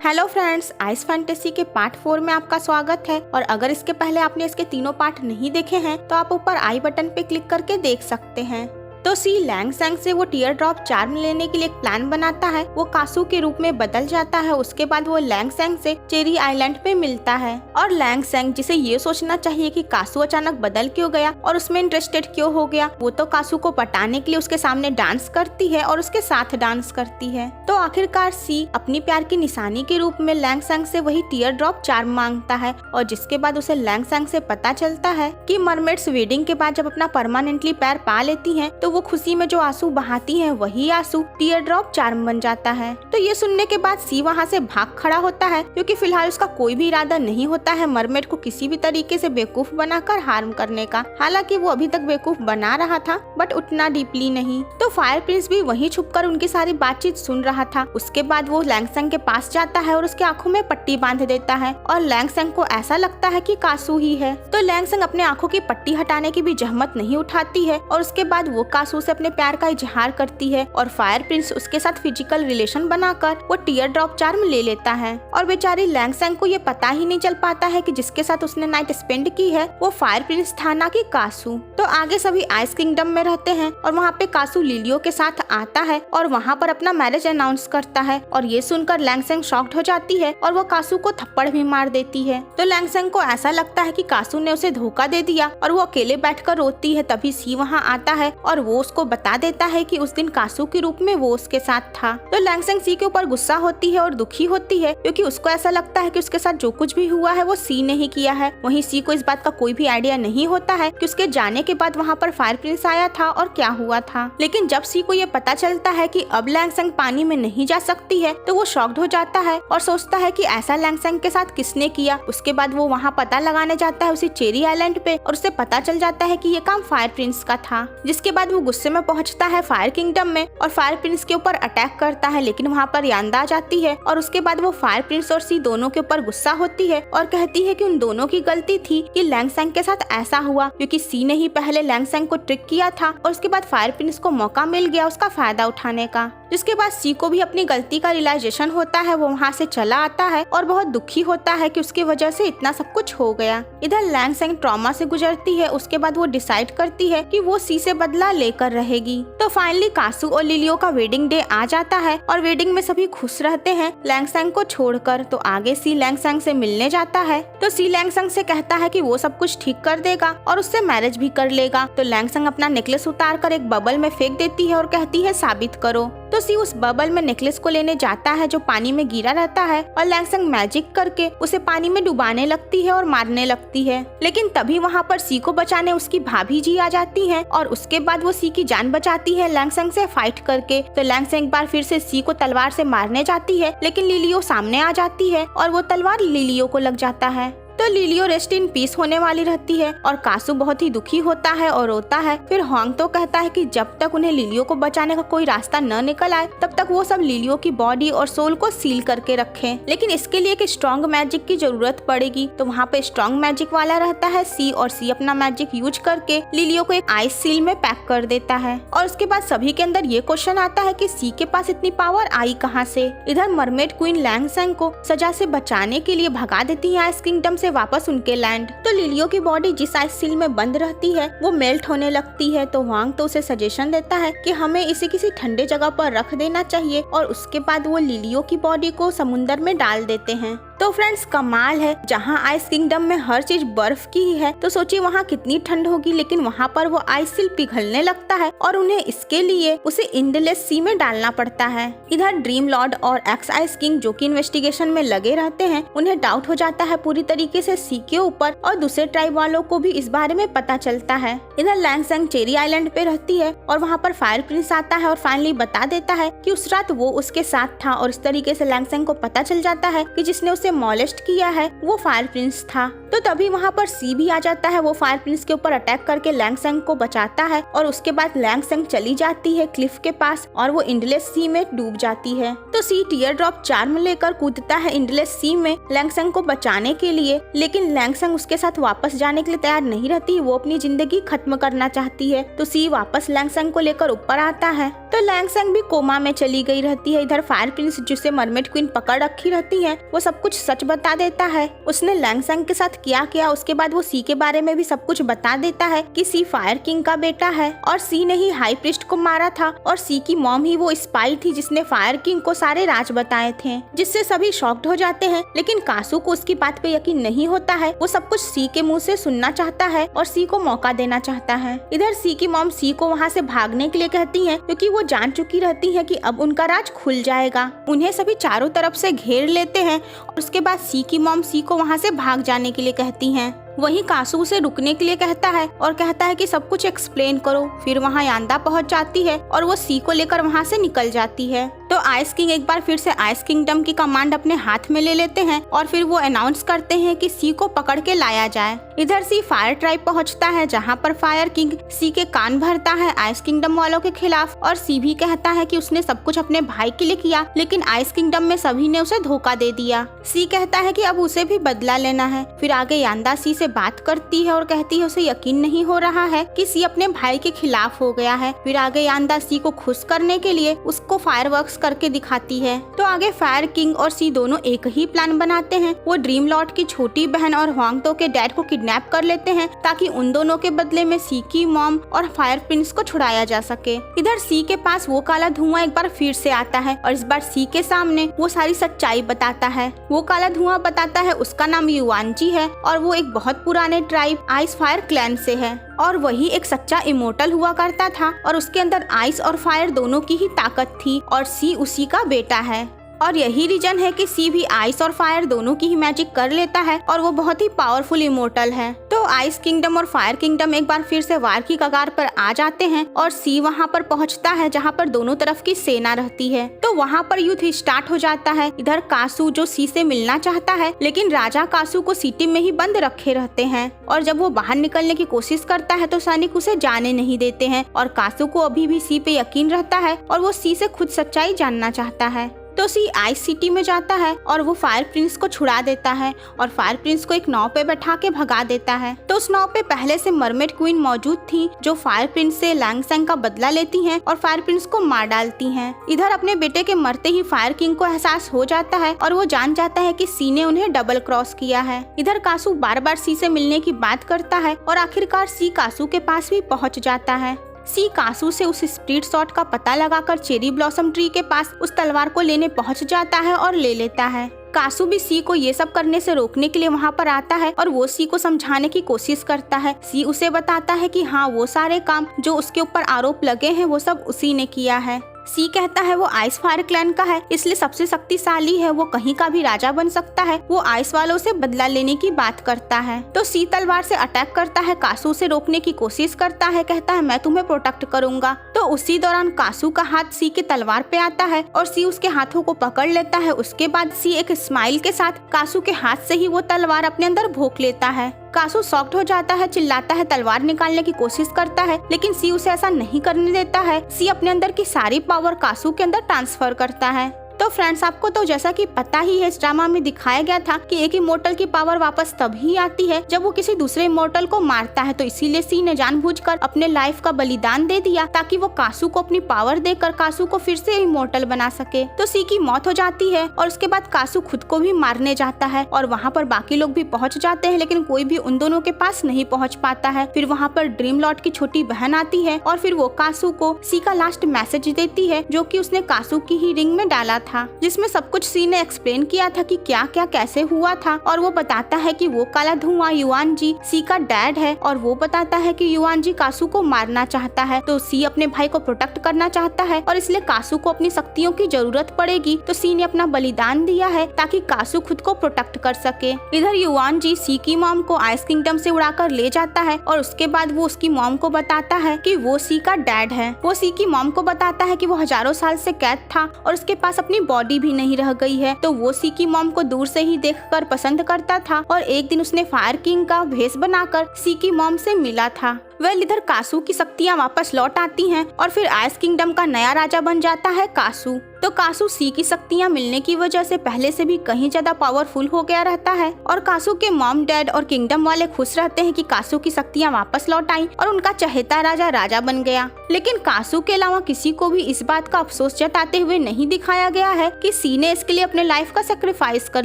Hello friends, ice fantasy के part 4 में आपका स्वागत है। और अगर इसके पहले आपने इसके तीनों पार्ट नहीं देखे हैं तो आप ऊपर आई बटन पे क्लिक करके देख सकते हैं। तो सी लैंग सैंग से वो टीयर ड्रॉप चार्म लेने के लिए एक प्लान बनाता है। वो कासू के रूप में बदल जाता है। उसके बाद वो लैंग सैंग से चेरी आइलैंड पे मिलता है और लैंग सैंग जिसे ये सोचना चाहिए कि कासू अचानक बदल क्यों गया और उसमें इंटरेस्टेड क्यों हो गया, वो तो कासू को पटाने के लिए उसके सामने डांस करती है और उसके साथ डांस करती है। तो आखिरकार सी अपनी प्यार की निशानी के रूप में लैंग सैंग से वही टीयर ड्रॉप चार्म मांगता है और जिसके बाद उसे लैंग सैंग से पता चलता है कि मरमेड्स वेडिंग के बाद जब अपना परमानेंटली पैर पा लेती हैं तो वो खुशी में जो आंसू बहाती हैं वही आंसू टीयर ड्रॉप चार्म बन जाता है। तो ये सुनने के बाद सी वहाँ से भाग खड़ा होता है क्योंकि फिलहाल उसका कोई भी इरादा नहीं होता है मरमेड को किसी भी तरीके से बेवकूफ बनाकर हार्म करने का। हालांकि वो अभी तक बेवकूफ बना रहा था बट उतना डीपली नहीं। तो फायर प्रिंस भी वहीं छुपकर उनकी सारी बातचीत सुन रहा था। उसके बाद वो लैंग सैंग के पास जाता है और उसके आंखों में पट्टी बांध देता है और लैंग सैंग को ऐसा लगता है कि कासू ही है। तो लैंग सैंग अपने आंखों की पट्टी हटाने की भी जहमत नहीं उठाती है और उसके बाद वो कासू से अपने प्यार का इजहार करती है और फायर प्रिंस उसके साथ फिजिकल रिलेशन बनाकर वो टीयर ड्रॉप चार्म ले लेता है। और बेचारी लैंग सैंग को ये पता ही नहीं चल पाता है कि जिसके साथ उसने नाइट स्पेंड की है वो फायर प्रिंस था ना कि कासू। तो आगे सभी आइस किंगडम में रहते हैं और वहाँ पे कासू लिलियो के साथ आता है और वहाँ पर अपना मैरिज अनाउंस करता है और ये सुनकर लैंग सैंग शॉक्ड हो जाती है और वो कासू को थप्पड़ भी मार देती है। तो लैंग सैंग को ऐसा लगता है कि कासू ने उसे धोखा दे दिया और वो अकेले बैठकर रोती है। तभी सी वहाँ आता है और वो उसको बता देता है कि उस दिन कासू के रूप में वो उसके साथ था। तो लैंग सैंग सी के ऊपर गुस्सा होती है और दुखी होती है क्योंकि उसको ऐसा लगता है कि उसके साथ जो कुछ भी हुआ है वो सी ने ही किया है। वहीं सी को इस बात का कोई भी आइडिया नहीं होता है कि उसके जाने के बाद वहाँ पर फायर प्रिंस आया था और क्या हुआ था। लेकिन जब सी को ये पता चलता है कि अब लैंग सैंग पानी में नहीं जा सकती है तो वो शॉक्ड हो जाता है और सोचता है कि ऐसा लैंग सैंग के साथ किसने किया। उसके बाद वो वहाँ पता लगाने जाता है उसी चेरी आइलैंड पे और उसे पता चल जाता है कि ये काम फायर प्रिंस का था। जिसके बाद वो गुस्से में पहुँचता है फायर किंगडम में और फायर प्रिंस के ऊपर अटैक करता है। लेकिन वहाँ पर यांदा आ जाती है और उसके बाद वो फायर प्रिंस और सी दोनों के ऊपर गुस्सा होती है और कहती है कि उन दोनों की गलती थी कि लैंग सैंग के साथ ऐसा हुआ क्योंकि सी ने ही पहले लैंग सैंग को ट्रिक किया था और उसके बाद फायर प्रिंस को मौका मिल गया उसका फायदा उठाने का। जिसके बाद सी को भी अपनी गलती का रियलाइजेशन होता है। वो वहाँ से चला आता है और बहुत दुखी होता है कि उसकी वजह से इतना सब कुछ हो गया। इधर लैंग सैंग ट्रॉमा से गुजरती है। उसके बाद वो डिसाइड करती है कि वो सी से बदला लेकर रहेगी। तो फाइनली कासू और लिलियो का वेडिंग डे आ जाता है और वेडिंग में सभी खुश रहते हैं लैंग सैंग को छोड़कर। तो आगे सी लैंग सैंग से मिलने जाता है तो सी लैंग सैंग से कहता है कि वो सब कुछ ठीक कर देगा और उससे मैरिज भी कर लेगा। तो लैंग सैंग अपना नेकलेस उतार कर एक बबल में फेंक देती है और कहती है साबित करो। तो सी उस बबल में नेकलेस को लेने जाता है जो पानी में गिरा रहता है और लैंग सैंग मैजिक करके उसे पानी में डुबाने लगती है और मारने लगती है। लेकिन तभी वहाँ पर सी को बचाने उसकी भाभी जी आ जाती हैं और उसके बाद वो सी की जान बचाती है लैंग सैंग से फाइट करके। तो लैंग सैंग एक बार फिर से सी को तलवार से मारने जाती है लेकिन लिलियो सामने आ जाती है और वो तलवार लिलियो को लग जाता है। तो लिलियो रेस्ट इन पीस होने वाली रहती है और कासू बहुत ही दुखी होता है और रोता है। फिर होंग तो कहता है कि जब तक उन्हें लिलियो को बचाने का कोई रास्ता न निकल आए तब तक वो सब लिलियो की बॉडी और सोल को सील करके रखें। लेकिन इसके लिए एक स्ट्रॉन्ग मैजिक की जरूरत पड़ेगी। तो वहाँ पे स्ट्रॉन्ग मैजिक वाला रहता है सी और सी अपना मैजिक यूज करके लिलियो को एक आइस सील में पैक कर देता है। और उसके बाद सभी के अंदर ये क्वेश्चन आता है कि सी के पास इतनी पावर आई कहाँ से। इधर मरमेड क्वीन लैंग सैंग को सजा से बचाने के लिए भगा देती है आइस किंगडम से वापस उनके लैंड। तो लिलियो की बॉडी जिस आइस सील में बंद रहती है वो मेल्ट होने लगती है। तो वांग तो उसे सजेशन देता है कि हमें इसे किसी ठंडे जगह पर रख देना चाहिए और उसके बाद वो लिलियो की बॉडी को समुंदर में डाल देते हैं। तो फ्रेंड्स कमाल है, जहाँ आइस किंगडम में हर चीज बर्फ की ही है तो सोचिए वहाँ कितनी ठंड होगी। लेकिन वहाँ पर वो आइस सील पिघलने लगता है और उन्हें इसके लिए उसे इंडलेस सी में डालना पड़ता है। इधर ड्रीम लॉर्ड और एक्स आइस किंग जो कि इन्वेस्टिगेशन में लगे रहते हैं उन्हें डाउट हो जाता है पूरी तरीके से सी के ऊपर और दूसरे ट्राइब वालों को भी इस बारे में पता चलता है। इधर लैंग सैंग चेरी आइलैंड पे रहती है और वहाँ पर फायर प्रिंस आता है और फाइनली बता देता है कि उस रात वो उसके साथ था। और इस तरीके से लैंग सैंग को पता चल जाता है कि जिसने उसे उसे मॉलेस्ट किया है वो फायर प्रिंस था। तो तभी वहाँ पर सी भी आ जाता है, वो फायर प्रिंस के ऊपर अटैक करके लैंगसेंग को बचाता है और उसके बाद लैंगसेंग चली जाती है क्लिफ के पास और वो इंडलेस सी में डूब जाती है। तो सी टीयर ड्रॉप चार्म लेकर कूदता है इंडलेस सी में लैंगसेंग को बचाने के लिए, लेकिन लैंगसेंग उसके साथ वापस जाने के लिए तैयार नहीं रहती, वो अपनी जिंदगी खत्म करना चाहती है। तो सी वापस लैंगसेंग को लेकर ऊपर आता है तो लैंगसेंग भी कोमा में चली गई रहती है। इधर फायर प्रिंस जिसे मरमेड क्वीन पकड़ रखी रहती है वो सब कुछ सच बता देता है, उसने लैंगसेंग के साथ क्या किया। उसके बाद वो सी के बारे में भी सब कुछ बता देता है कि सी फायर किंग का बेटा है और सी ने ही हाई प्रीस्ट को मारा था और सी की मॉम ही वो स्पाई थी जिसने फायर किंग को सारे राज बताए थे, जिससे सभी शॉक्ड हो जाते हैं। लेकिन कासू को उसकी बात पे यकीन नहीं होता है, वो सब कुछ सी के मुंह से सुनना चाहता है और सी को मौका देना चाहता है। इधर सी की मॉम सी को वहाँ से भागने के लिए कहती है क्योंकि वो जान चुकी रहती है कि अब उनका राज खुल जाएगा। उन्हें सभी चारों तरफ से घेर लेते हैं और उसके बाद सी की मॉम सी को वहाँ से भाग जाने के लिए कहती हैं। वहीं कासू उसे रुकने के लिए कहता है और कहता है कि सब कुछ एक्सप्लेन करो। फिर वहाँ यांदा पहुँच जाती है और वो सी को लेकर वहाँ से निकल जाती है। तो आइस किंग एक बार फिर से आइस किंगडम की कमांड अपने हाथ में ले लेते हैं और फिर वो अनाउंस करते हैं कि सी को पकड़ के लाया जाए। इधर सी फायर ट्राइब पहुँचता है जहाँ पर फायर किंग सी के कान भरता है आइस किंगडम वालों के खिलाफ और सी भी कहता है कि उसने सब कुछ अपने भाई के लिए किया, लेकिन आइस किंगडम में सभी ने उसे धोखा दे दिया। सी कहता है कि अब उसे भी बदला लेना है। फिर आगे यांदा सी से बात करती है और कहती है उसे यकीन नहीं हो रहा है कि सी अपने भाई के खिलाफ हो गया है। फिर आगे यांदा सी को खुश करने के लिए उसको फायरवर्क्स करके दिखाती है। तो आगे फायर किंग और सी दोनों एक ही प्लान बनाते हैं। वो ड्रीम लॉर्ड की छोटी बहन और हुआंगतो के डैड को किडनैप कर लेते हैं ताकि उन दोनों के बदले में सी की मॉम और फायर प्रिंस को छुड़ाया जा सके। इधर सी के पास वो काला धुआं एक बार फिर से आता है और इस बार सी के सामने वो सारी सच्चाई बताता है। वो काला धुआं बताता है उसका नाम युआनजी है और वो एक बहुत पुराने ट्राइब आइस फायर क्लैन से है और वही एक सच्चा इमोर्टल हुआ करता था और उसके अंदर आइस और फायर दोनों की ही ताकत थी और सी उसी का बेटा है। और यही रीजन है कि सी भी आइस और फायर दोनों की ही मैजिक कर लेता है और वो बहुत ही पावरफुल इमोर्टल है। तो आइस किंगडम और फायर किंगडम एक बार फिर से वार की कगार पर आ जाते हैं और सी वहाँ पर पहुँचता है जहाँ पर दोनों तरफ की सेना रहती है। तो वहाँ पर युद्ध स्टार्ट हो जाता है। इधर कासू जो सी से मिलना चाहता है लेकिन राजा कासू को सिटी में ही बंद रखे रहते हैं और जब वो बाहर निकलने की कोशिश करता है तो सैनिक उसे जाने नहीं देते हैं और कासू को अभी भी सी पे यकीन रहता है और वो सी से खुद सच्चाई जानना चाहता है। तो सी आइस सिटी में जाता है और वो फायर प्रिंस को छुड़ा देता है और फायर प्रिंस को एक नाव पे बैठा के भगा देता है। तो उस नाव पे पहले से मरमेड क्वीन मौजूद थी जो फायर प्रिंस से लैंगसेंग का बदला लेती हैं और फायर प्रिंस को मार डालती हैं। इधर अपने बेटे के मरते ही फायर किंग को एहसास हो जाता है और वो जान जाता है कि सी ने उन्हें डबल क्रॉस किया है। इधर कासू बार बार सी से मिलने की बात करता है और आखिरकार सी कासू के पास भी पहुँच जाता है। सी कासू से उस स्प्लिट शॉट का पता लगाकर चेरी ब्लॉसम ट्री के पास उस तलवार को लेने पहुंच जाता है और ले लेता है। कासू भी सी को ये सब करने से रोकने के लिए वहाँ पर आता है और वो सी को समझाने की कोशिश करता है। सी उसे बताता है कि हाँ वो सारे काम जो उसके ऊपर आरोप लगे हैं वो सब उसी ने किया है। सी कहता है वो आइस फायर क्लैन का है इसलिए सबसे शक्तिशाली है, वो कहीं का भी राजा बन सकता है। वो आइस वालों से बदला लेने की बात करता है। तो सी तलवार से अटैक करता है, कासू से रोकने की कोशिश करता है, कहता है मैं तुम्हें प्रोटेक्ट करूंगा। तो उसी दौरान कासू का हाथ सी के तलवार पे आता है और सी उसके हाथों को पकड़ लेता है। उसके बाद सी एक स्माइल के साथ कासू के हाथ से ही वो तलवार अपने अंदर भोंक लेता है। कासू शॉक्ड हो जाता है, चिल्लाता है, तलवार निकालने की कोशिश करता है लेकिन सी उसे ऐसा नहीं करने देता है। सी अपने अंदर की सारी पावर कासू के अंदर ट्रांसफर करता है। तो फ्रेंड्स आपको तो जैसा कि पता ही है इस ड्रामा में दिखाया गया था कि एक इमोर्टल की पावर वापस तभी आती है जब वो किसी दूसरे इमोर्टल को मारता है। तो इसीलिए सी ने जानबूझकर अपने लाइफ का बलिदान दे दिया ताकि वो कासू को अपनी पावर देकर कासू को फिर से इमोर्टल बना सके। तो सी की मौत हो जाती है और उसके बाद कासू खुद को भी मारने जाता है और वहाँ पर बाकी लोग भी पहुँच जाते हैं लेकिन कोई भी उन दोनों के पास नहीं पहुँच पाता है। फिर वहाँ पर ड्रीम लॉर्ड की छोटी बहन आती है और फिर वो कासू को सी का लास्ट मैसेज देती है जो कि उसने कासू की ही रिंग में डाला था, जिसमें सब कुछ सी ने एक्सप्लेन किया था कि क्या क्या कैसे हुआ था। और वो बताता है कि वो काला धुआं युआनजी सी का डैड है और वो बताता है कि युआनजी कासू को मारना चाहता है। तो सी अपने भाई को प्रोटेक्ट करना चाहता है और इसलिए कासू को अपनी शक्तियों की जरूरत पड़ेगी। तो सी ने अपना बलिदान दिया है ताकि कासू खुद को प्रोटेक्ट कर सके। इधर युआनजी सी की मॉम को आइस किंगडम से उड़ाकर ले जाता है और उसके बाद वो उसकी मॉम को बताता है कि वो सी का डैड है। वो सी की मॉम को बताता है कि वो हजारों साल से कैद था और उसके पास अपनी अपनी बॉडी भी नहीं रह गई है। तो वो सी की मॉम को दूर से ही देखकर पसंद करता था और एक दिन उसने फायर किंग का भेष बनाकर सी की मॉम से मिला था। वेल इधर कासू की शक्तियाँ वापस लौट आती हैं और फिर आइस किंगडम का नया राजा बन जाता है कासू। तो कासू सी की शक्तियाँ मिलने की वजह से पहले से भी कहीं ज्यादा पावरफुल हो गया रहता है और कासू के मॉम डैड और किंगडम वाले खुश रहते हैं कि कासू की शक्तियाँ वापस लौट आई और उनका चहेता राजा राजा बन गया। लेकिन कासू के अलावा किसी को भी इस बात का अफसोस जताते हुए नहीं दिखाया गया है कि सी ने इसके लिए अपने लाइफ का सेक्रीफाइस कर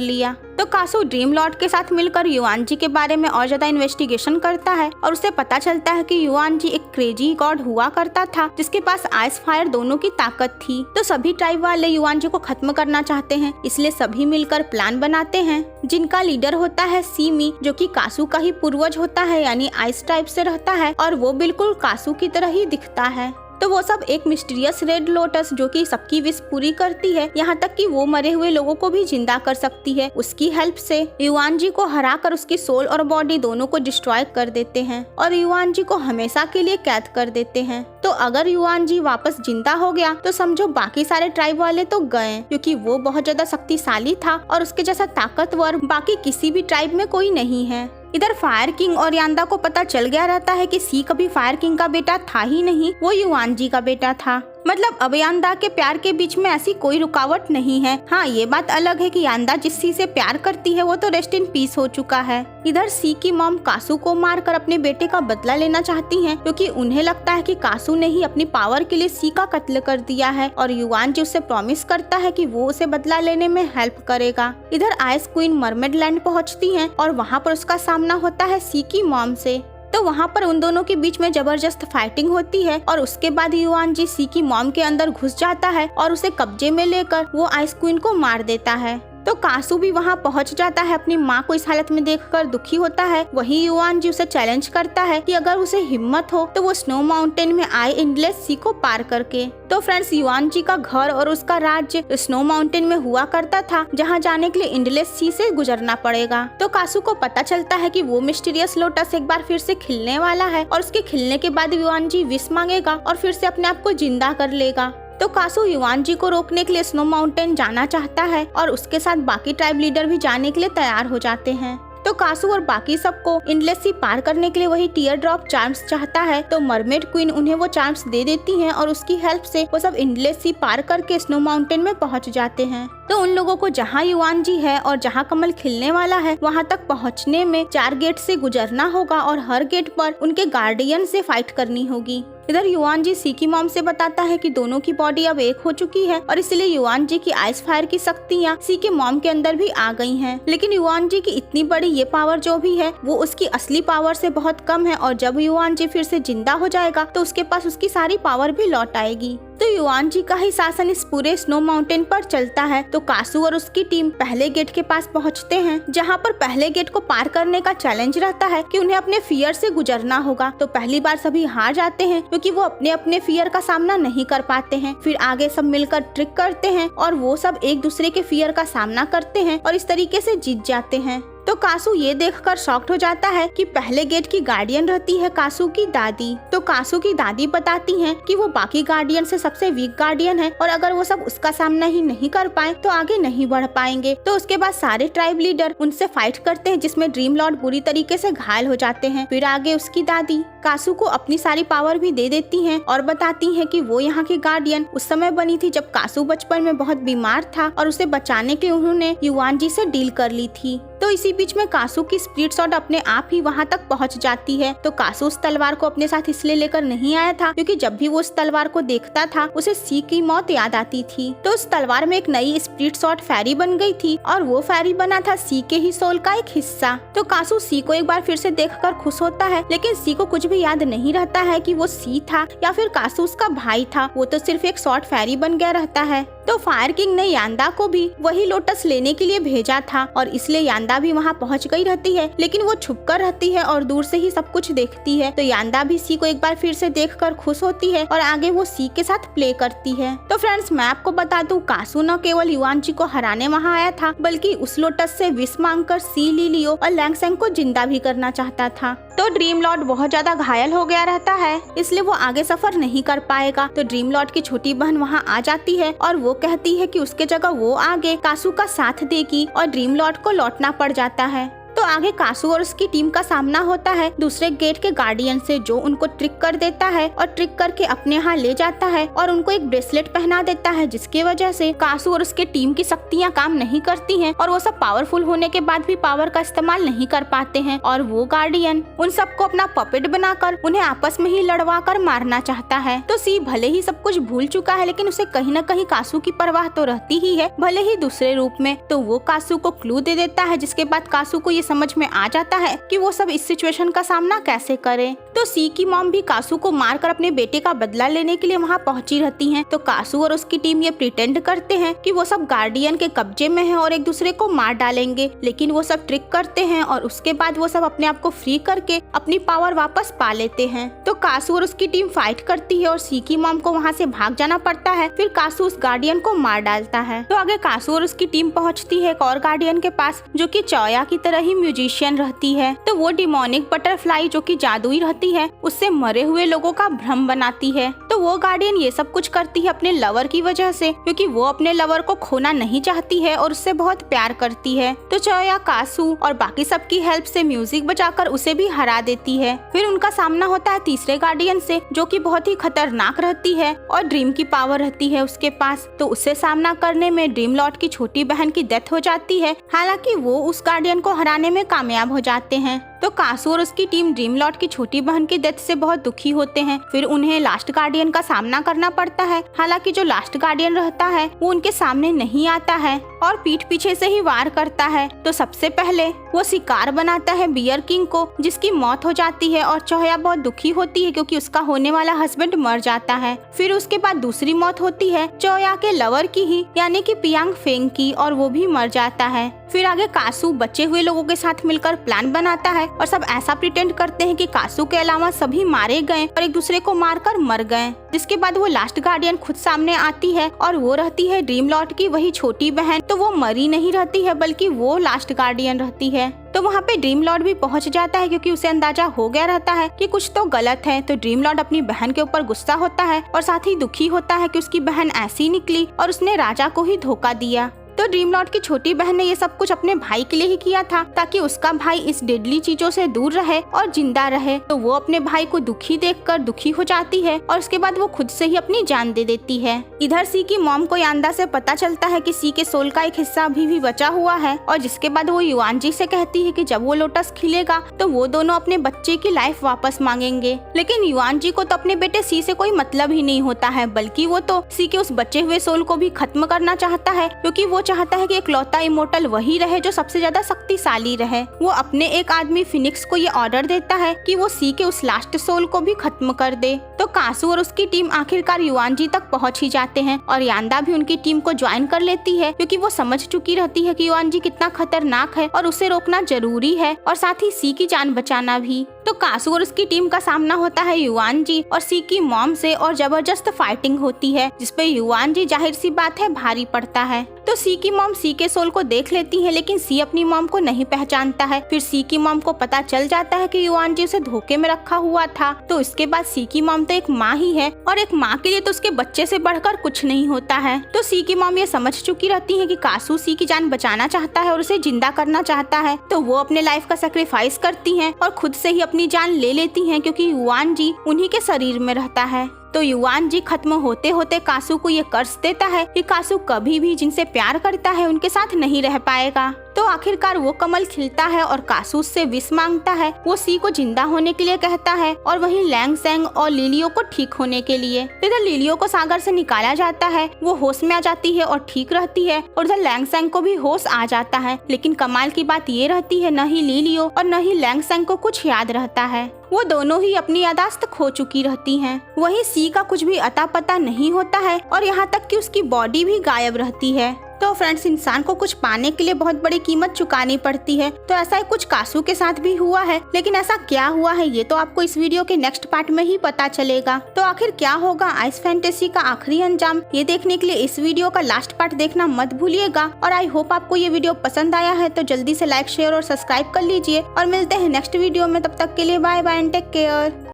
लिया। तो कासू ड्रीम लॉर्ड के साथ मिलकर युआन जी के बारे में और ज्यादा इन्वेस्टिगेशन करता है और उसे पता चलता है कि युआन जी एक क्रेजी गॉड हुआ करता था जिसके पास आइस फायर दोनों की ताकत थी। तो सभी ट्राइब वाले युआन जी को खत्म करना चाहते हैं, इसलिए सभी मिलकर प्लान बनाते हैं जिनका लीडर होता है सीमी, जो कि कासू का ही पूर्वज होता है, यानी आइस टाइप से रहता है और वो बिल्कुल कासू की तरह ही दिखता है। तो वो सब एक मिस्टीरियस रेड लोटस जो कि सबकी विश पूरी करती है, यहाँ तक कि वो मरे हुए लोगों को भी जिंदा कर सकती है, उसकी हेल्प से युआन जी को हराकर उसकी सोल और बॉडी दोनों को डिस्ट्रॉय कर देते हैं और युआन जी को हमेशा के लिए कैद कर देते हैं। तो अगर युआन जी वापस जिंदा हो गया तो समझो बाकी सारे ट्राइब वाले तो गए, क्योंकि वो बहुत ज्यादा शक्तिशाली था और उसके जैसा ताकतवर बाकी किसी भी ट्राइब में कोई नहीं है। इधर फायर किंग और यांदा को पता चल गया रहता है कि सी कभी फायर किंग का बेटा था ही नहीं, वो युआन जी का बेटा था। मतलब अब यांदा के प्यार के बीच में ऐसी कोई रुकावट नहीं है। हाँ, ये बात अलग है कि यांदा जिस सी से प्यार करती है वो तो रेस्ट इन पीस हो चुका है। इधर सी की मॉम कासू को मारकर अपने बेटे का बदला लेना चाहती हैं, क्योंकि उन्हें लगता है कि कासू ने ही अपनी पावर के लिए सी का कत्ल कर दिया है और युआन जी उससे प्रॉमिस करता है कि वो उसे बदला लेने में हेल्प करेगा। इधर आइस क्वीन मरमेड लैंड पहुँचती है और वहाँ पर उसका सामना होता है सी की मॉम से। तो वहाँ पर उन दोनों के बीच में जबरदस्त फाइटिंग होती है और उसके बाद युआन जी सी की मॉम के अंदर घुस जाता है और उसे कब्जे में लेकर वो आइस क्वीन को मार देता है। तो कासू भी वहाँ पहुँच जाता है, अपनी माँ को इस हालत में देखकर दुखी होता है। वही युआन जी उसे चैलेंज करता है कि अगर उसे हिम्मत हो तो वो स्नो माउंटेन में आए एंडलेस सी को पार करके। तो फ्रेंड्स, युआन जी का घर और उसका राज्य स्नो माउंटेन में हुआ करता था, जहाँ जाने के लिए एंडलेस सी से गुजरना पड़ेगा। तो कासू को पता चलता है कि वो मिस्टीरियस लोटस एक बार फिर से खिलने वाला है और उसके खिलने के बाद युआन जी विश मांगेगा और फिर से अपने आप को जिंदा कर लेगा। तो कासू युआन जी को रोकने के लिए स्नो माउंटेन जाना चाहता है और उसके साथ बाकी ट्राइब लीडर भी जाने के लिए तैयार हो जाते हैं। तो कासू और बाकी सबको एंडलेस सी पार करने के लिए वही टीयर ड्रॉप चार्म्स चाहता है। तो मरमेड क्वीन उन्हें वो चार्म्स दे देती हैं और उसकी हेल्प से वो सब एंडलेस सी पार करके स्नो माउंटेन में पहुंच जाते हैं। तो उन लोगों को जहां युआन जी है और जहां कमल खिलने वाला है वहां तक पहुंचने में 4 गेट से गुजरना होगा और हर गेट पर उनके गार्डियन से फाइट करनी होगी। इधर युआन जी सी की मॉम से बताता है कि दोनों की बॉडी अब एक हो चुकी है और इसलिए युआन जी की आइस फायर की शक्तियाँ सी के मॉम के अंदर भी आ गई हैं। लेकिन युआन जी की इतनी बड़ी ये पावर जो भी है वो उसकी असली पावर से बहुत कम है और जब युआन जी फिर से जिंदा हो जाएगा तो उसके पास उसकी सारी पावर भी लौट आएगी। तो युआन जी का ही शासन इस पूरे स्नो माउंटेन पर चलता है। तो कासू और उसकी टीम पहले गेट के पास पहुंचते हैं, जहां पर पहले गेट को पार करने का चैलेंज रहता है कि उन्हें अपने फियर से गुजरना होगा। तो पहली बार सभी हार जाते हैं क्योंकि वो अपने अपने फियर का सामना नहीं कर पाते हैं। फिर आगे सब मिलकर ट्रिक करते हैं और वो सब एक दूसरे के फियर का सामना करते हैं और इस तरीके से जीत जाते हैं। तो कासू ये देखकर शॉक्ड हो जाता है कि पहले गेट की गार्डियन रहती है कासू की दादी। तो कासू की दादी बताती हैं कि वो बाकी गार्डियन से सबसे वीक गार्डियन है और अगर वो सब उसका सामना ही नहीं कर पाए तो आगे नहीं बढ़ पाएंगे। तो उसके बाद सारे ट्राइब लीडर उनसे फाइट करते हैं, जिसमें ड्रीम लॉर्ड बुरी तरीके से घायल हो जाते हैं। फिर आगे उसकी दादी कासू को अपनी सारी पावर भी दे देती हैं और बताती हैं कि वो यहाँ की गार्डियन उस समय बनी थी जब कासू बचपन में बहुत बीमार था और उसे बचाने के लिए उन्होंने युआन जी से डील कर ली थी। तो इसी बीच में कासू की स्प्लिट शॉट अपने आप ही वहाँ तक पहुँच जाती है। तो कासू उस तलवार को अपने साथ इसलिए लेकर नहीं आया था क्योंकि जब भी वो उस तलवार को देखता था उसे सी की मौत याद आती थी। तो उस तलवार में एक नई स्प्लिट शॉट फेरी बन गई थी और वो फेरी बना था सी के ही सोल का एक हिस्सा। तो कासू सी को एक बार फिर से देखकर खुश होता है, लेकिन सी को कुछ भी याद नहीं रहता है कि वो सी था या फिर कासू उसका भाई था। वो तो सिर्फ एक शॉर्ट फेरी बन गया रहता है। तो फायर किंग ने यांदा को भी वही लोटस लेने के लिए भेजा था और इसलिए यांदा भी वहाँ पहुँच गई रहती है, लेकिन वो छुपकर रहती है और दूर से ही सब कुछ देखती है। तो यांदा भी सी को एक बार फिर से देखकर खुश होती है और आगे वो सी के साथ प्ले करती है। तो फ्रेंड्स, मैं आपको बता दूं, कासू न केवल युआन जी को हराने वहाँ आया था बल्कि उस लोटस से विश मांगकर सी लिलियो और लैंगसेंग को जिंदा भी करना चाहता था। तो ड्रीम लॉर्ड बहुत ज्यादा घायल हो गया रहता है, इसलिए वो आगे सफर नहीं कर पाएगा। तो ड्रीम लॉर्ड की छोटी बहन वहाँ आ जाती है और वो वो कहती है कि उसके जगह वो आगे कासू का साथ देगी और ड्रीम लॉर्ड को लौटना पड़ जाता है। तो आगे कासू और उसकी टीम का सामना होता है दूसरे गेट के गार्डियन से, जो उनको ट्रिक कर देता है और ट्रिक करके अपने यहाँ ले जाता है और उनको एक ब्रेसलेट पहना देता है, जिसकी वजह से कासू और उसके टीम की शक्तियाँ काम नहीं करती हैं और वो सब पावरफुल होने के बाद भी पावर का इस्तेमाल नहीं कर पाते हैं। और वो गार्डियन उन सबको अपना पपेट बनाकर उन्हें आपस में ही लड़वा कर मारना चाहता है। तो सी भले ही सब कुछ भूल चुका है, लेकिन उसे कहीं न कहीं कासू की परवाह तो रहती ही है, भले ही दूसरे रूप में। तो वो कासू को क्लू दे देता है, जिसके बाद कासू को ये समझ में आ जाता है कि वो सब इस सिचुएशन का सामना कैसे करे। तो सी की मॉम भी कासू को मारकर अपने बेटे का बदला लेने के लिए वहाँ पहुंची रहती हैं। तो कासू और उसकी टीम ये प्रिटेंड करते हैं कि वो सब गार्डियन के कब्जे में है और एक दूसरे को मार डालेंगे, लेकिन वो सब ट्रिक करते हैं और उसके बाद वो सब अपने आप को फ्री करके अपनी पावर वापस पा लेते हैं। तो कासू और उसकी टीम फाइट करती है और सी की मॉम को वहाँ से भाग जाना पड़ता है। फिर कासू उस गार्डियन को मार डालता है। तो आगे कासू और उसकी टीम पहुँचती है एक और गार्डियन के पास, जो की चौया की तरह ही म्यूजिशियन रहती है। तो वो डिमोनिक बटरफ्लाई जो कि जादुई रहती है, उससे मरे हुए लोगों का भ्रम बनाती है। तो वो गार्डियन ये सब कुछ करती है अपने लवर की वजह से, क्योंकि वो अपने लवर को खोना नहीं चाहती है और उससे बहुत प्यार करती है। तो चौया कासू और बाकी सबकी हेल्प से म्यूजिक बजाकर उसे भी हरा देती है। फिर उनका सामना होता है तीसरे गार्डियन से, जो कि बहुत ही खतरनाक रहती है और ड्रीम की पावर रहती है उसके पास। तो उससे सामना करने में ड्रीम लॉर्ड की छोटी बहन की डेथ हो जाती है, हालांकि वो उस गार्डियन को हराने में कामयाब हो जाते हैं। तो कासू और उसकी टीम ड्रीम लॉर्ड की छोटी बहन की डेथ से बहुत दुखी होते हैं। फिर उन्हें लास्ट गार्डियन का सामना करना पड़ता है, हालांकि जो लास्ट गार्डियन रहता है वो उनके सामने नहीं आता है और पीठ पीछे से ही वार करता है। तो सबसे पहले वो शिकार बनाता है बियर किंग को, जिसकी मौत हो जाती है और चौया बहुत दुखी होती है क्योंकि उसका होने वाला हस्बैंड मर जाता है। फिर उसके बाद दूसरी मौत होती है चौया के लवर की ही, यानी कि पियांग फेंग की, और वो भी मर जाता है। फिर आगे कासू बचे हुए लोगों के साथ मिलकर प्लान बनाता है और सब ऐसा प्रिटेंड करते हैं कि कासू के अलावा सभी मारे गए और एक दूसरे को मारकर मर गए। जिसके बाद वो लास्ट गार्डियन खुद सामने आती है और वो रहती है ड्रीम लॉर्ड की वही छोटी बहन। तो वो मरी नहीं रहती है, बल्कि वो लास्ट गार्डियन रहती है। तो वहाँ पे ड्रीम लॉर्ड भी पहुँच जाता है क्योंकि उसे अंदाजा हो गया रहता है कि कुछ तो गलत है। तो ड्रीम लॉर्ड अपनी बहन के ऊपर गुस्सा होता है और साथ ही दुखी होता है कि उसकी बहन ऐसी निकली और उसने राजा को ही धोखा दिया। तो ड्रीम लॉर्ड की छोटी बहन ने ये सब कुछ अपने भाई के लिए ही किया था, ताकि उसका भाई इस डेडली चीजों से दूर रहे और जिंदा रहे। तो वो अपने भाई को दुखी देखकर दुखी हो जाती है और उसके बाद वो खुद से ही अपनी जान दे देती है। इधर सी की मॉम को यांदा से पता चलता है कि सी के सोल का एक हिस्सा अभी भी बचा हुआ है और जिसके बाद वो युआनजी से कहती है कि जब वो लोटस खिलेगा तो वो दोनों अपने बच्चे की लाइफ वापस मांगेंगे। लेकिन युआनजी को तो अपने बेटे सी से कोई मतलब ही नहीं होता है, बल्कि वो तो सी के उस बचे हुए सोल को भी खत्म करना चाहता है, क्योंकि वो चाहता है कि इकलौता इमोर्टल वही रहे जो सबसे ज्यादा शक्तिशाली रहे। वो अपने एक आदमी फिनिक्स को ये ऑर्डर देता है कि वो सी के उस लास्ट सोल को भी खत्म कर दे। तो कासू और उसकी टीम आखिरकार युआनजी तक पहुंच ही जाते हैं और यांदा भी उनकी टीम को ज्वाइन कर लेती है, क्योंकि वो समझ चुकी रहती है कि युआनजी कितना खतरनाक है और उसे रोकना जरूरी है और साथ ही सी की जान बचाना भी। तो कासू और उसकी टीम का सामना होता है युआनजी और सी की मॉम से और जबरदस्त फाइटिंग होती है, जिसपे युआनजी जाहिर सी बात है भारी पड़ता है। तो सी की मॉम सी के सोल को देख लेती है, लेकिन सी अपनी मॉम को नहीं पहचानता है। फिर सी की मॉम को पता चल जाता है कि युआनजी उसे धोखे में रखा हुआ था। तो इसके बाद सी की मॉम तो एक माँ ही है और एक माँ के लिए तो उसके बच्चे से बढ़कर कुछ नहीं होता है। तो सी की मॉम ये समझ चुकी रहती है कि कासू सी की जान बचाना चाहता है और उसे जिंदा करना चाहता है। तो वो अपने लाइफ का सेक्रीफाइस करती है और खुद से ही अपनी जान ले लेती है, क्योंकि युआनजी उन्हीं के शरीर में रहता है। तो युआनजी खत्म होते होते कासू को ये कर्ज देता है कि कासू कभी भी जिनसे प्यार करता है उनके साथ नहीं रह पाएगा। तो आखिरकार वो कमल खिलता है और कासू से विश मांगता है। वो सी को जिंदा होने के लिए कहता है और वहीं लैंग सेंग और लिलियो को ठीक होने के लिए। इधर लिलियो को सागर से निकाला जाता है, वो होश में आ जाती है और ठीक रहती है, और उधर लैंग सेंग को भी होश आ जाता है। लेकिन कमाल की बात ये रहती है, न ही लिलियो और न ही लैंग सेंग को कुछ याद रहता है। वो दोनों ही अपनी यादाश्त खो चुकी रहती हैं। वहीं सी का कुछ भी अता पता नहीं होता है और यहाँ तक कि उसकी बॉडी भी गायब रहती है। तो फ्रेंड्स, इंसान को कुछ पाने के लिए बहुत बड़ी कीमत चुकानी पड़ती है। तो ऐसा ही कुछ कासू के साथ भी हुआ है, लेकिन ऐसा क्या हुआ है ये तो आपको इस वीडियो के नेक्स्ट पार्ट में ही पता चलेगा। तो आखिर क्या होगा आइस फैंटेसी का आखिरी अंजाम, ये देखने के लिए इस वीडियो का लास्ट पार्ट देखना मत भूलिएगा। और आई होप आपको ये वीडियो पसंद आया है, तो जल्दी से लाइक, शेयर और सब्सक्राइब कर लीजिए और मिलते हैं नेक्स्ट वीडियो में। तब तक के लिए bye bye and take care.